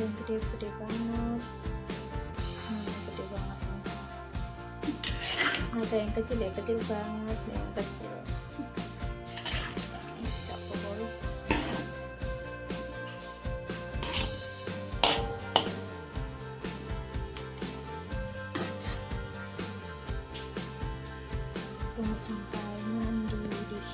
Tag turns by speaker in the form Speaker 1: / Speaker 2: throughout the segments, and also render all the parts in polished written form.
Speaker 1: yang gede-gede banget. Gede banget. Ada yang kecil ya, kecil banget, yang kecil. Tidak polos. Tunggu sampai mendidih.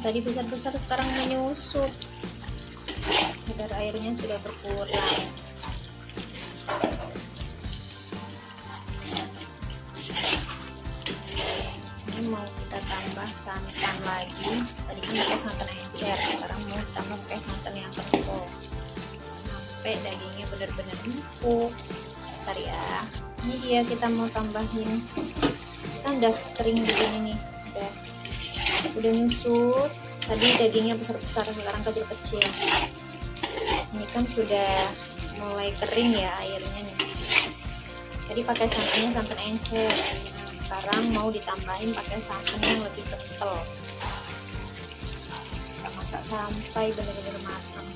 Speaker 1: Tadi besar-besar, sekarang menyusut. Kadar airnya sudah berkurang. Ini mau kita tambah santan lagi. Tadi kan pakai santan encer, sekarang mau tambah pakai santan yang kental sampai dagingnya benar-benar empuk. Bentar ya. Ini dia, kita mau tambahin. Kan udah kering begini nih, udah nyusut. Tadi dagingnya besar-besar, sekarang kecil-kecil. Ini kan sudah mulai kering ya airnya nih. Tadi pakai santannya santan encer. Sekarang mau ditambahin pakai santan yang lebih kental. Kita masak sampai benar-benar matang.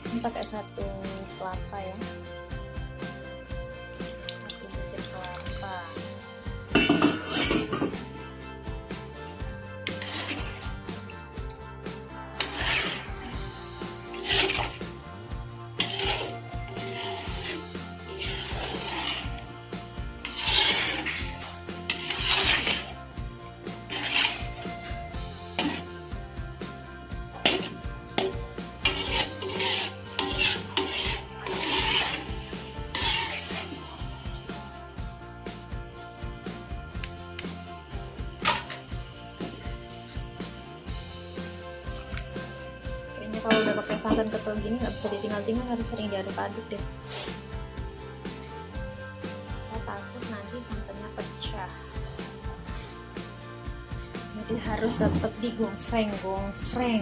Speaker 1: Ini pakai 1 kelapa ya. Kalau udah pakai santan kental gini nggak bisa ditinggal-tinggal, harus sering diaduk-aduk deh. Saya takut nanti santannya pecah, jadi harus tetap digongsreng-gongsreng.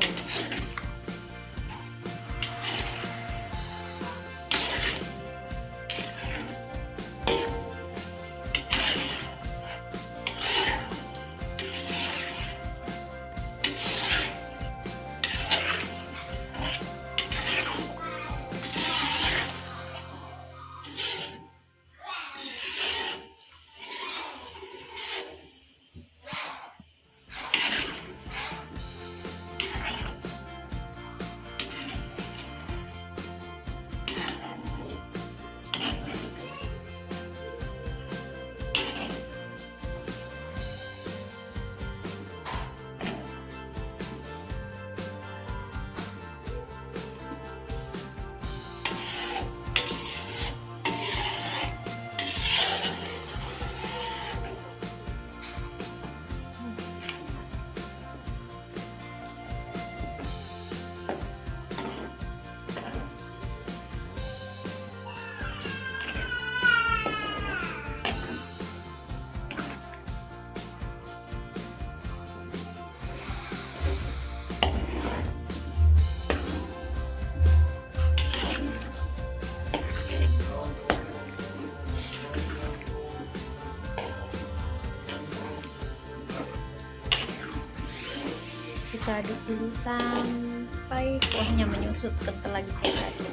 Speaker 1: kita aduk dulu sampai kuahnya menyusut kental lagi kayak tadi.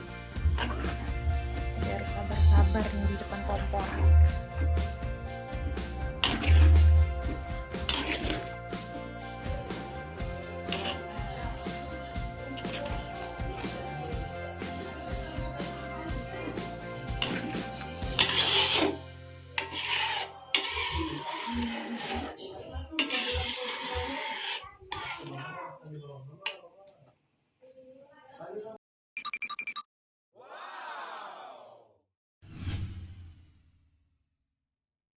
Speaker 1: Jadi harus sabar-sabar nih di depan kompor.